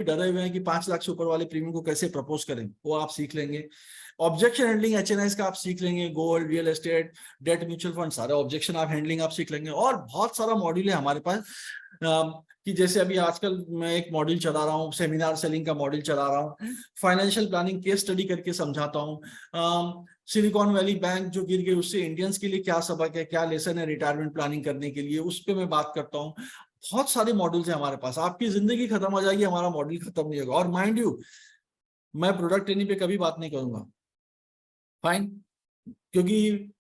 डरे हुए हैं कि 5 लाख से ऊपर वाले प्रीमियम को कैसे प्रपोज करें, वो आप सीख लेंगे। ऑब्जेक्शन हैंडलिंग एचएनआईस का आप सीख लेंगे, gold, real estate, debt, mutual fund, सारे ऑब्जेक्शन आप हैंडलिंग आप सीख लेंगे। और बहुत सारा मॉड्यूल है हमारे पास, कि जैसे अभी आजकल मैं एक मॉड्यूल चला रहा हूँ, सेमिनार सेलिंग का मॉड्यूल चला रहा हूँ, फाइनेंशियल प्लानिंग केस स्टडी करके समझाता हूँ, सिलिकॉन वैली बैंक जो गिर गई उससे इंडियंस के लिए क्या सबक है, क्या लेसन है रिटायरमेंट प्लानिंग करने के लिए, उस पर मैं बात करता हूँ। बहुत सारे मॉड्यूल्स हैं हमारे पास, आपकी जिंदगी खत्म हो जाएगी, हमारा मॉड्यूल खत्म नहीं होगा। और माइंड यू, मैं प्रोडक्ट ट्रेनिंग पे कभी बात नहीं करूंगा, फाइन, क्योंकि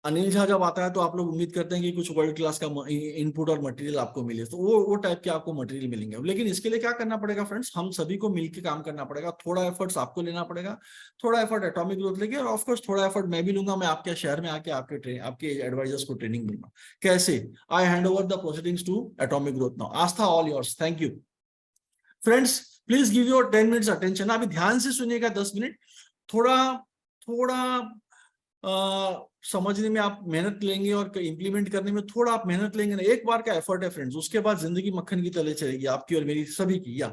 अनिल झा जब आता है तो आप लोग उम्मीद करते हैं कि कुछ वर्ल्ड क्लास का इनपुट और मटेरियल आपको मिले, तो वो टाइप के आपको मटेरियल मिलेंगे। लेकिन इसके लिए क्या करना पड़ेगा फ्रेंड्स, हम सभी को मिलकर काम करना पड़ेगा। थोड़ा एफर्ट्स आपको लेना पड़ेगा, थोड़ा एफर्ट एटॉमिक ग्रोथ लेके, और ऑफकोर्स थोड़ा एफर्ट मैं भी लूंगा। मैं आपके शहर में आके आपके एडवाइजर्स को ट्रेनिंग दूंगा। कैसे? I hand over the proceedings to atomic growth now. Aastha, all yours. Thank you friends, please give your 10 minutes attention. अभी ध्यान से सुनिएगा 10 मिनट। थोड़ा थोड़ा समझने में आप मेहनत लेंगे और इंप्लीमेंट करने में थोड़ा आप मेहनत लेंगे ना, एक बार का एफर्ट है फ्रेंड्स, उसके बाद जिंदगी मक्खन की तरह चलेगी आपकी और मेरी सभी की। या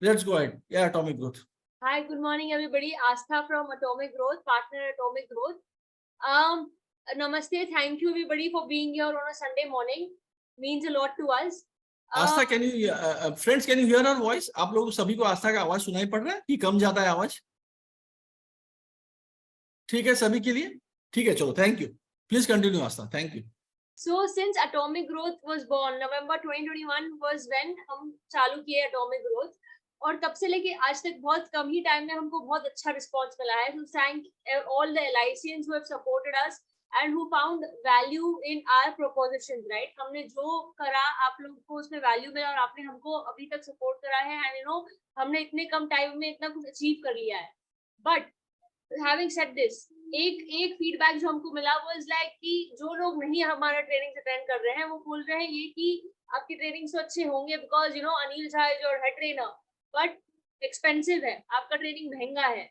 लेट्स गो अहेड, या atomic growth. Hi, good morning, everybody. Astha from Atomic Growth, partner Atomic Growth. Um, Namaste. Thank you, everybody, for being here on a Sunday morning. Means a lot to us. Aastha, can you friends, can you hear our voice? आप लोग सभी को आस्था का आवाज सुनाई पड़ रहा है कि कम ज्यादा है आवाज? ठीक है सभी के लिए? ठीक है, चलो, thank you. Please continue Aastha, thank you. So since Atomic Growth was born, November 2021 was when हम चालू किए Atomic Growth, और तब से लेके आज तक बहुत कम ही टाइम में हमको बहुत अच्छा रिस्पॉन्स मिला है। So thank all the LICians who have supported us and who found value in our propositions, right? हमने जो करा आप लोगों को उसमें वैल्यू मिला और आपने हमको अभी तक सपोर्ट करा है, एंड हमने इतने कम टाइम में इतना कुछ अचीव कर लिया है। बट हैविंग सेड दिस, एक फीडबैक जो हमको मिला वो इज लाइक कि जो लोग नहीं हमारा ट्रेनिंग अटेंड कर रहे हैं वो बोल रहे हैं ये कि आपकी ट्रेनिंग तो अच्छे होंगे because Anil Jha is your head trainer, but expensive है, आपका ट्रेनिंग महंगा है।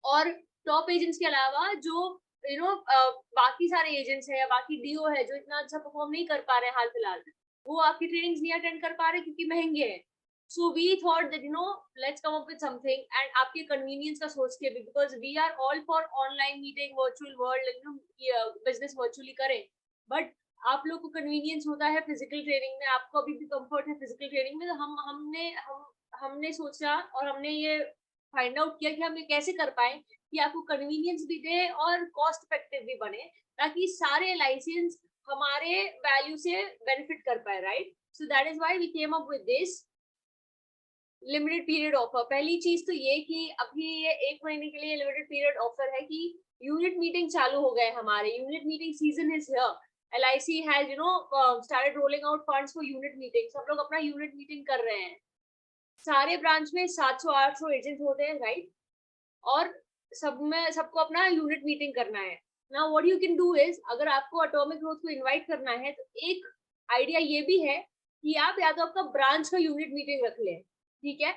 और टॉप एजेंट्स के अलावा जो बाकी सारे एजेंट्स है या बाकी डीओ है जो इतना अच्छा परफॉर्म नहीं कर पा रहे हैं हाल फिलहाल, वो आपकी ट्रेनिंग्स नहीं अटेंड कर पा रहे क्योंकि महंगे हैं। So we thought that let's come up with something, and आपके convenience का सोच के भी, because we are all for online meeting, virtual world, business virtually करें, but आप लोग को convenience होता है physical training में, आपको अभी भी comfort है physical training में, तो हमने सोचा और हमने ये find out किया कि हम ये कैसे कर पाए कि आपको convenience भी दे और cost effective भी बने, ताकि सारे license हमारे value से benefit कर पाए, right? So that is why we came up with this limited period offer. पहली चीज तो ये कि अभी ये 1 महीने के लिए लिमिटेड पीरियड ऑफर है कि यूनिट मीटिंग चालू हो गए हमारे, unit meeting season is here. LIC has started rolling out funds for unit meeting. सब लोग अपना यूनिट मीटिंग कर रहे हैं। सारे ब्रांच में 700-800 एजेंट होते हैं, राइट? और सब में सबको अपना यूनिट मीटिंग करना है। Now what you can do is, अगर आपको एटॉमिक ग्रोथ को इनवाइट करना है तो एक आइडिया ये भी है कि आप या तो आपका ब्रांच का यूनिट मीटिंग रख लें, ठीक है?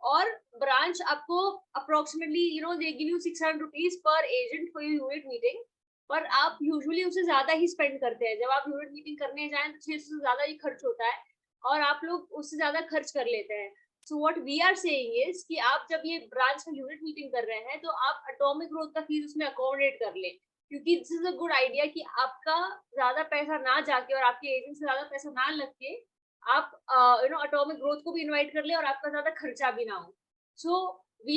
और ब्रांच आपको approximately they give you 600 rupees per agent for your unit meeting, पर आप यूजुअली उससे ज्यादा ही स्पेंड करते हैं। जब आप यूनिट मीटिंग करने जाएं तो 600 से ज्यादा ही खर्च होता है और आप लोग उससे ज्यादा खर्च कर लेते हैं। So what we are saying is कि आप जब ये ब्रांच का यूनिट मीटिंग कर रहे हैं तो आप एटॉमिक ग्रोथ का फीस उसमें अकोमोडेट कर लें, क्योंकि this is a good idea कि आपका ज्यादा पैसा ना जाके और आपके एजेंट से ज्यादा पैसा ना लग के आप एटॉमिक ग्रोथ को भी इनवाइट कर ले और आपका ज्यादा खर्चा भी ना हो। So we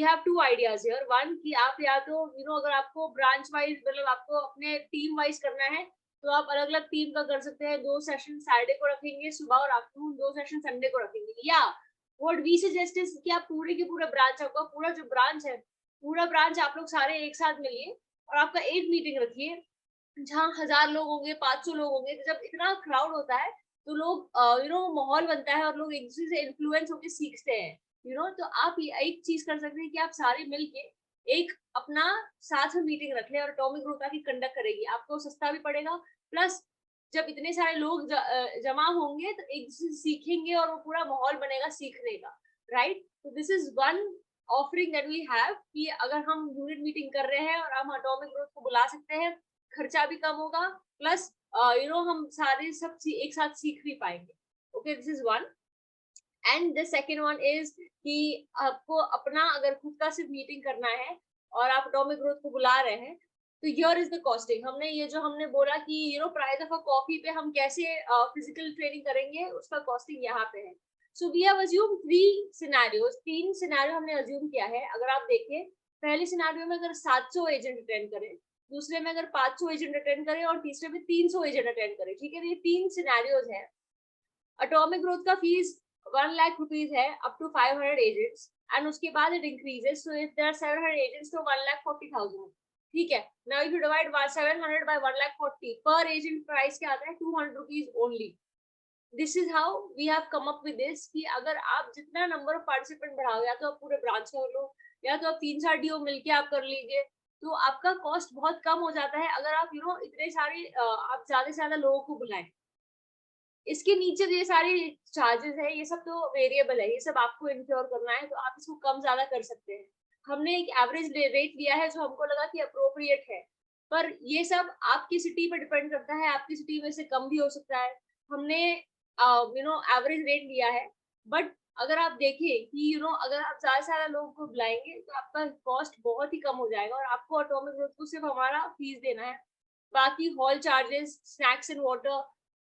have two ideas here. One कि आप या तो अगर आपको ब्रांच वाइज मतलब आपको अपने टीम वाइज करना है तो आप अलग अलग टीम का कर सकते हैं। 2 सेशन सैटरडे को रखेंगे सुबह और आफ्टरनून, 2 सेशन संडे को रखेंगे। या व्हाट वी सजेस्ट इज कि आप पूरे के पूरे ब्रांच, आपका पूरा जो ब्रांच है, पूरा ब्रांच आप लोग सारे एक साथ मिलिए और आपका एक मीटिंग रखिए जहाँ 1000 लोग होंगे, 500 लोग होंगे। तो जब इतना क्राउड होता है तो लोग माहौल बनता है और लोग एक दूसरे से इन्फ्लुएंस होकर सीखते हैं। तो आप एक चीज कर सकते हैं कि आप सारे मिलके एक अपना साथ में मीटिंग रख ले और एटॉमिक ग्रोथ की कंडक्ट करेगी। आपको सस्ता भी पड़ेगा, प्लस जब इतने सारे लोग जमा होंगे तो एक दूसरे से सीखेंगे और वो पूरा माहौल बनेगा सीखने का, राइट? तो this is one offering that we have कि अगर हम यूनिट मीटिंग कर रहे हैं और हम एटॉमिक ग्रोथ को बुला सकते हैं, खर्चा भी कम होगा, प्लस हम सारे सब एक साथ सीख भी पाएंगे। Okay, this is one. And the second one is कि आपको अपना अगर खुद का सिर्फ मीटिंग करना है और आप एटॉमिक ग्रोथ को बुला रहे हैं, तो हियर इज द कॉस्टिंग। हमने ये जो हमने बोला कि प्राइस ऑफ अ कॉफी पे हम कैसे फिजिकल ट्रेनिंग करेंगे, उसका कॉस्टिंग यहाँ पे है। So we have assume 3 scenarios, 3 scenario हमने अज्यूम किया है। अगर आप देखें, पहले सिनेरियो में अगर 700 एजेंट अटेंड करें, दूसरे में अगर 500 एजेंट अटेंड करें और तीसरे में 300 एजेंट अटेंड करें, ठीक है, ये 3 सिनेरियोज है। एटॉमिक ग्रोथ का फीस 1 लाख रुपीस है अप टू 500 एजेंट्स, एंड उसके बाद it increases, so if there are 700 agents तो 1,40,000, ठीक है। Now if you divide 700 by 1,40,000, per agent price क्या आता है, 200 rupees only. This is how we have come up with this कि अगर आप जितना नंबर ऑफ पार्टिसिपेंट बढ़ाओ, या तो आप पूरे ब्रांच कर लो, या तो आप 3-4 डीओ मिलके आप कर लीजिए, तो आपका कॉस्ट बहुत कम हो जाता है अगर आप इतने सारे आप ज्यादा से ज्यादा लोगों को बुलाएं। इसके नीचे ये सारे चार्जेस है, ये सब तो वेरिएबल है, ये सब आपको इंश्योर करना है, तो आप इसको कम ज्यादा कर सकते हैं। हमने एक एवरेज रेट लिया है जो हमको लगा कि अप्रोप्रिएट है, पर ये सब आपकी सिटी पर डिपेंड करता है, आपकी सिटी में से कम भी हो सकता है। हमने एवरेज रेट लिया है, बट अगर आप देखें कि अगर आप ज्यादा से ज्यादा लोगों को बुलाएंगे तो आपका कॉस्ट बहुत ही कम हो जाएगा, और आपको एटॉमिक ग्रोथ को सिर्फ हमारा फीस देना है, बाकी hall charges, snacks and water,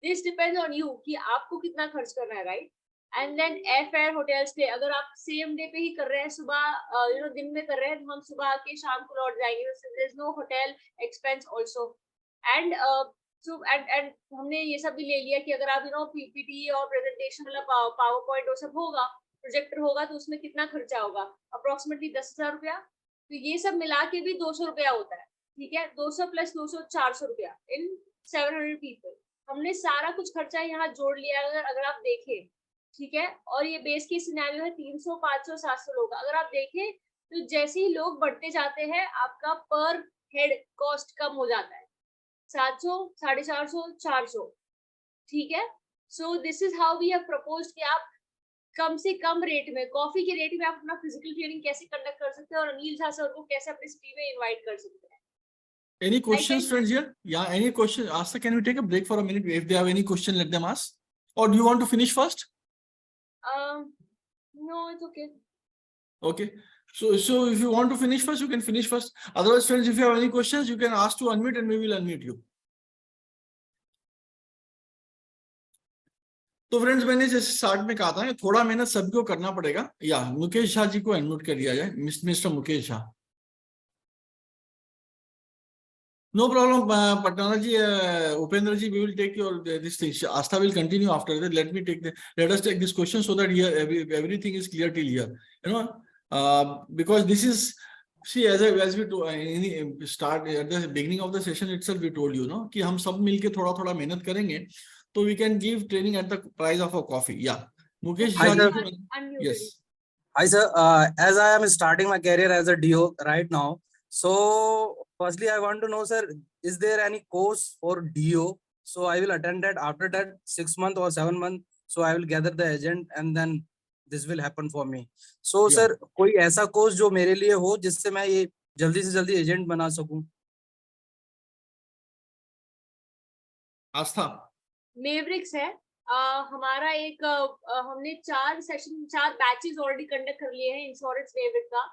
this depends on you कि आपको कितना खर्च करना है, right. And then air fare, hotel stay, अगर आप सेम डे पे ही कर रहे हैं, सुबह दिन में कर रहे हैं, तो हम सुबह आके शाम को लौट जाएंगे, there is no hotel expense also. And and हमने ये सब भी ले लिया कि अगर आप पीपीटी और प्रेजेंटेशन मतलब पावर पॉइंट वो सब होगा, प्रोजेक्टर होगा, तो उसमें कितना खर्चा होगा, अप्रोक्सीमेटली 10,000 रुपया। तो ये सब मिला के भी 200 रुपया होता है, ठीक है, 200 प्लस 200 400 रुपया इन 700 पीपल। हमने सारा कुछ खर्चा यहाँ जोड़ लिया अगर आप देखें, ठीक है। और ये बेस की सिनेरियो है 300, 500, 700 लोग। अगर आप देखें तो जैसे ही लोग बढ़ते जाते हैं, आपका पर हेड कॉस्ट कम हो जाता है, 700, 450, 400, ठीक है। So this is how we have proposed कि आप कम से कम रेट में, कॉफी के रेट में आप अपना फिजिकल ट्रेनिंग कैसे कंडक्ट कर सकते हैं, और अनिल झा सर को कैसे अपनी सिटी में इनवाइट कर सकते हैं। Any questions, friends here? Yeah, any question? Asta, can we take a break for a minute? If they have any question, let them ask. Or do you want to finish first? No, it's okay. Okay. So if you want to finish first, you can finish first. Otherwise, friends, if you have any questions, you can ask to unmute and we will unmute you. तो friends, मैंने जैसे start में कहा था, थोड़ा मेहनत सबको करना पड़ेगा। या मुकेश झा जी को अनम्यूट कर दिया जाए, mister Mukesh Jha. No problem, Patnana ji, Upendra ji, we will take your this thing. Asta will continue after that. Let us take this question so that here everything is clear till here. Because this is, see, as we start at the beginning of the session itself, we told you, कि हम सब मिलके थोड़ा मेहनत करेंगे, तो we can give training at the price of a coffee. Yeah, Mukesh ji, yes. Hi sir, as I am starting my career as a DO right now, so firstly I want to know, sir, is there any course for DO? So I will attend that. After that 6 months or 7 months, so I will gather the agent and then this will happen for me. So Yeah. sir, कोई ऐसा course जो मेरे लिए हो जिससे मैं ये जल्दी से जल्दी एजेंट बना सकूं? आस्था मेवरिक्स है हमारा एक हमने 4 बैचेस ऑलरेडी कंडक्ट कर लिए हैं इंश्योरेंस मेवरिक का।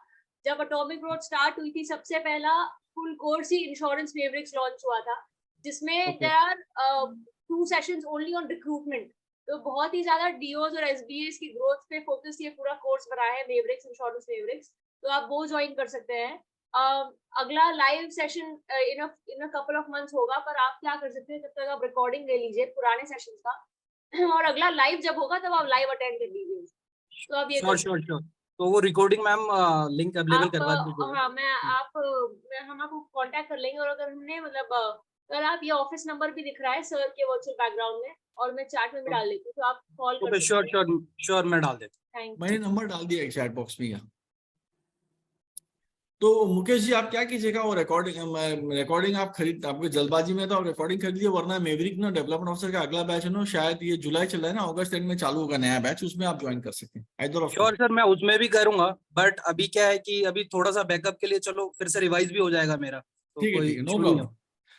जब एटॉमिक ग्रोथ स्टार्ट हुई थी, सबसे पहला फुल कोर्स ही इंश्योरेंस मेवरिक्स लॉन्च हुआ था, जिसमें there are 2 sessions only on recruitment. तो बहुत ही ज्यादा डीओज और एसबीएस की ग्रोथ पे फोकस ये पूरा कोर्स बनाया है मेवरिक्स, इंश्योरेंस मेवरिक्स, तो आप वो ज्वाइन कर सकते हैं। अगला live session in a couple of months होगा, पर आप क्या कर सकते हैं, जब तक आप रिकॉर्डिंग ले लीजिए पुराने सेशंस का, और अगला लाइव जब होगा तब आप लाइव अटेंड कर लीजिए। तो आप ये श्योर। तो वो रिकॉर्डिंग मैम लिंक अवेलेबल करवा दीजिए। हाँ, हम आपको कांटेक्ट कर लेंगे, और अगर हमने मतलब अगर आप ये ऑफिस नंबर भी दिख रहा है सर के वर्चुअल बैकग्राउंड में, और मैं चैट में भी डाल देती हूँ, तो आप कॉल कर सकते हैं। श्योर मैं डाल देता हूँ। मैंने नंबर डाल दिया चैट बॉक्स में। तो मुकेश जी, आप क्या कीजिएगा, वो रिकॉर्डिंग आप आपके जल्दबाजी में तो आप रिकॉर्डिंग खरीद लीजिए, वरना मेवरिक ना डेवलपमेंट ऑफिसर का अगला बैच है ना, शायद ये जुलाई चल रहा है ना, अगस्त एंड में चालू होगा नया बैच, उसमें आप ज्वाइन कर सकते हैं। श्योर सर, मैं उसमें भी करूंगा, बट अभी क्या है कि अभी थोड़ा सा बैकअप के लिए चलो फिर से रिवाइज भी हो जाएगा मेरा, तो ठीक है, नो प्रॉब्लम।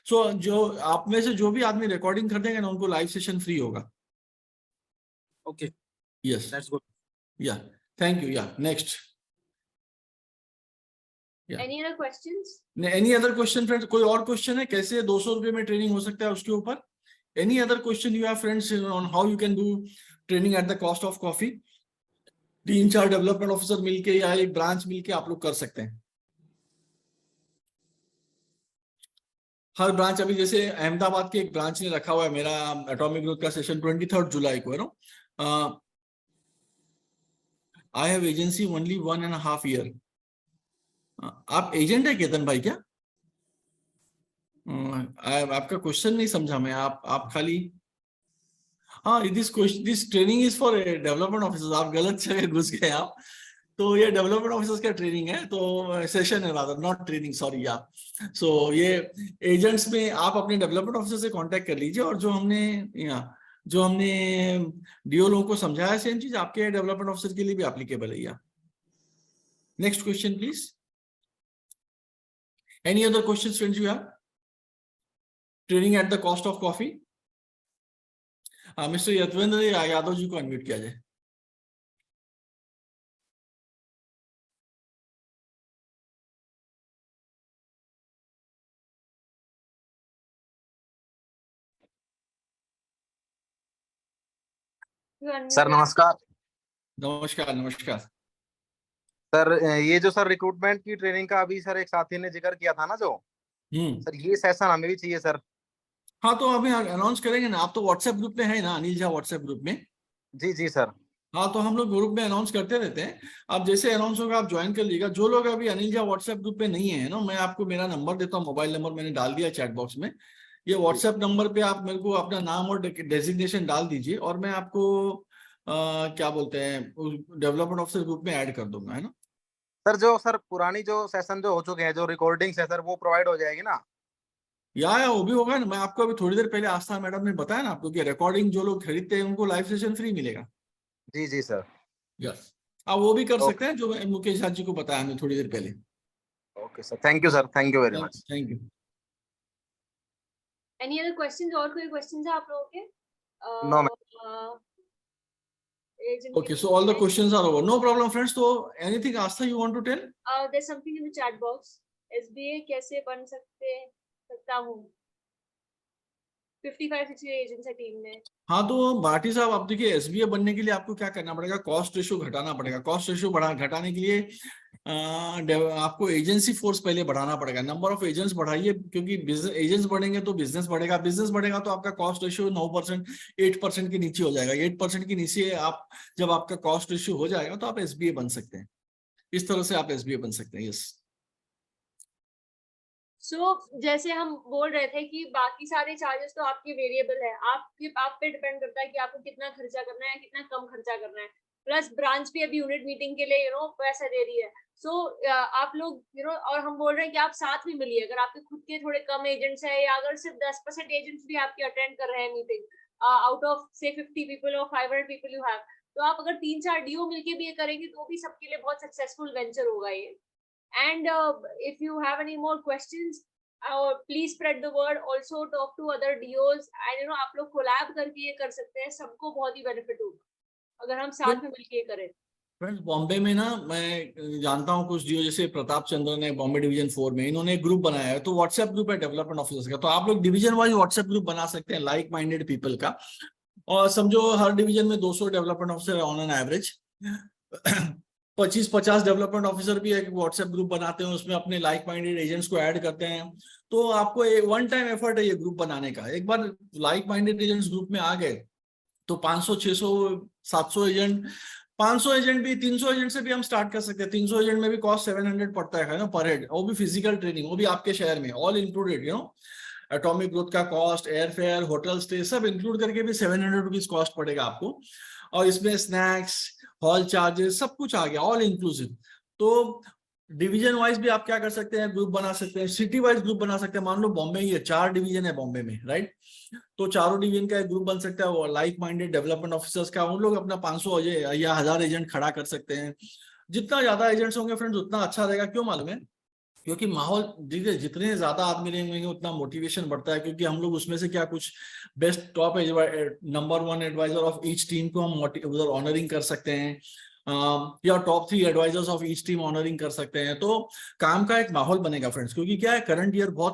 सो जो आप में से जो भी आदमी रिकॉर्डिंग कर देंगे ना, उनको लाइव सेशन फ्री होगा। Okay, yes, that's good. या थैंक यू। या next, Any other questions? Any other question friends? कोई और क्वेश्चन है कैसे 200 रुपए में ट्रेनिंग हो सकता है उसके ऊपर? Any other question you have friends on how you can do training at the cost of coffee? 3-4 development officer मिलके या एक ब्रांच मिलके आप लोग कर सकते हैं। हर ब्रांच, अभी जैसे अहमदाबाद के एक ब्रांच ने रखा हुआ है मेरा एटॉमिक ग्रोथ का सेशन 23 जुलाई को, है ना। I have agency only 1.5 year। आप एजेंट है केतन भाई क्या? आपका क्वेश्चन नहीं समझा मैं। आप खाली, हाँ, this training is for development officers. आप गलत जगह घुस गए आप। तो ये डेवलपमेंट ऑफिसर्स का ट्रेनिंग है, तो सेशन है रादर, नॉट ट्रेनिंग, सॉरी। आप सो ये एजेंट्स में आप अपने डेवलपमेंट ऑफिसर से कांटेक्ट कर लीजिए, और जो हमने डीओ लोगों को समझाया सेम चीज आपके डेवलपमेंट ऑफिसर के लिए भी एप्लीकेबल है। Next question please. Any other questions friends you have? Training at the cost of coffee? Mister Yashvendra Yadav ji को अनम्यूट किया जाए। सर नमस्कार। नमस्कार नमस्कार। सर ये जो सर रिक्रूटमेंट की ट्रेनिंग का अभी सर एक साथी ने जिक्र किया था ना, जो सर ये सेशन हमें भी चाहिए सर। हाँ, तो अभी अनाउंस करेंगे ना। आप तो व्हाट्सएप ग्रुप में है ना, अनिल झा व्हाट्सएप ग्रुप में? जी जी सर। हाँ, तो हम लोग ग्रुप में अनाउंस करते रहते हैं। आप जैसे अनाउंस होगा आप ज्वाइन कर लीजिएगा। जो लोग अभी अनिल झा व्हाट्सएप ग्रुप में नहीं है ना, मैं आपको मेरा नंबर देता हूँ, मोबाइल नंबर मैंने डाल दिया चैट बॉक्स में। ये व्हाट्सएप नंबर पे आप मेरे को अपना नाम और डेजिग्नेशन डाल दीजिए, और मैं आपको क्या बोलते हैं डेवलपमेंट ऑफिसर ग्रुप में ऐड कर दूंगा, है ना। सर जो सर पुरानी जो सेशन जो हो चुके हैं, जो रिकॉर्डिंग्स है सर, वो प्रोवाइड हो जाएगी ना? या वो भी होगा ना। मैं आपको अभी थोड़ी देर पहले आस्था मैडम ने बताया ना आपको कि रिकॉर्डिंग जो लोग खरीदते हैं उनको लाइव सेशन फ्री मिलेगा। जी जी सर। यस, आप वो भी कर ओके। सकते हैं जो मुकेश झा जी को बताया हमने थोड़ी देर पहले। Okay sir, thank you sir, thank you very much. Thank you. Any other questions? और कोई questions है आप लोगों के? No ma'am. Okay, so all the questions are over. No problem, friends. So anything Astha you want to tell? There's something in the chat box. SBA कैसे बन सकता हूँ? 55-60 एजेंट्स है टीम में। हाँ, तो भाटी साहब आप देखिए, एसबीए बनने के लिए आपको क्या करना पड़ेगा, कॉस्ट रेशियो घटाना पड़ेगा। कॉस्ट रेशियो घटाने के लिए आपको एजेंसी फोर्स पहले बढ़ाना पड़ेगा। नंबर ऑफ एजेंट्स बढ़ाइए, क्योंकि एजेंट्स बढ़ेंगे तो बिजनेस बढ़ेगा। बिजनेस बढ़ेगा तो आपका कॉस्ट रेशियो 9% 8% के नीचे हो जाएगा। 8% के नीचे आप जब आपका कॉस्ट रेशियो हो जाएगा तो आप एसबीए बन सकते हैं। इस तरह से आप एसबीए बन सकते हैं। यस। जैसे हम बोल रहे थे कि बाकी सारे चार्जेस तो आपके वेरिएबल है, आप पे डिपेंड करता है कि आपको कितना खर्चा करना है, कितना कम खर्चा करना है। प्लस ब्रांच भी अभी यूनिट मीटिंग के लिए पैसा दे रही है। आप लोग और हम बोल रहे हैं कि आप साथ में मिलिए। अगर आपके खुद के थोड़े कम एजेंट्स है, या अगर सिर्फ 10% एजेंट्स भी आपके अटेंड कर रहे हैं मीटिंग, आउट ऑफ से 50 पीपल और 500 पीपल यू हैव, तो आप अगर 3-4 डीओ मिलके भी ये करेंगे तो भी सबके लिए बहुत सक्सेसफुल वेंचर होगा ये। And if you have any more questions, please spread the word. Also talk to other DOs, and आप लोग कोलैब करके ये कर सकते हैं। सबको बहुत ही बेनिफिट होगा अगर हम साथ में मिलके ये करें। फ्रेंड्स, बॉम्बे में ना मैं जानता हूँ कुछ डीओ, जैसे प्रताप चंद्र ने बॉम्बे डिवीजन 4 में इन्होंने एक ग्रुप बनाया है। तो व्हाट्सएप ग्रुप है डेवलपमेंट ऑफिसर्स का, तो आप लोग डिवीजन वाइज व्हाट्सएप ग्रुप बना सकते हैं लाइक माइंडेड पीपल का। और समझो हर डिवीजन में 200 development officer on an average. 25-50 development officer भी एक व्हाट्सएप ग्रुप बनाते हैं, उसमें अपने लाइक माइंडेड एजेंट्स को ऐड करते हैं। तो आपको वन टाइम एफर्ट है ये ग्रुप बनाने का। एक बार लाइक माइंडेड एजेंट्स ग्रुप में आ गए तो 500, 600, 700 एजेंट, 500 एजेंट भी, 300 एजेंट से भी हम स्टार्ट कर सकते हैं। 300 एजेंट में भी कॉस्ट 700 पड़ता है ना पर हेड, वो भी फिजिकल ट्रेनिंग, वो भी आपके शहर में ऑल इंक्लूडेड। एटॉमिक ग्रोथ का cost, air fare, hotel stay सब इंक्लूड करके भी 700 रुपीज कॉस्ट पड़ेगा आपको। और इसमें स्नैक्स, हॉल चार्जेस सब कुछ आ गया, ऑल इंक्लूसिव। तो डिवीजन वाइज भी आप क्या कर सकते हैं, ग्रुप बना सकते हैं। सिटी वाइज ग्रुप बना सकते हैं। मान लो बॉम्बे ही है, 4 डिवीजन है बॉम्बे में, राइट। तो चारों डिवीजन का एक ग्रुप बन सकता है लाइक माइंडेड डेवलपमेंट ऑफिसर्स का। उन लोग अपना 500 या 1000 एजेंट खड़ा कर सकते हैं। जितना ज्यादा एजेंट्स होंगे फ्रेंड्स उतना अच्छा रहेगा। क्यों मालूम है? क्योंकि माहौल जितने ज्यादा आदमी रहेंगे उतना मोटिवेशन बढ़ता है। क्योंकि हम लोग उसमें से क्या कुछ best top number 1 advisor of each team को हम उधर ऑनरिंग कर सकते हैं। या top 3 advisors of each team honouring कर सकते हैं। तो काम का एक माहौल बनेगा फ्रेंड्स, क्योंकि क्या है करंट ईयर बहुत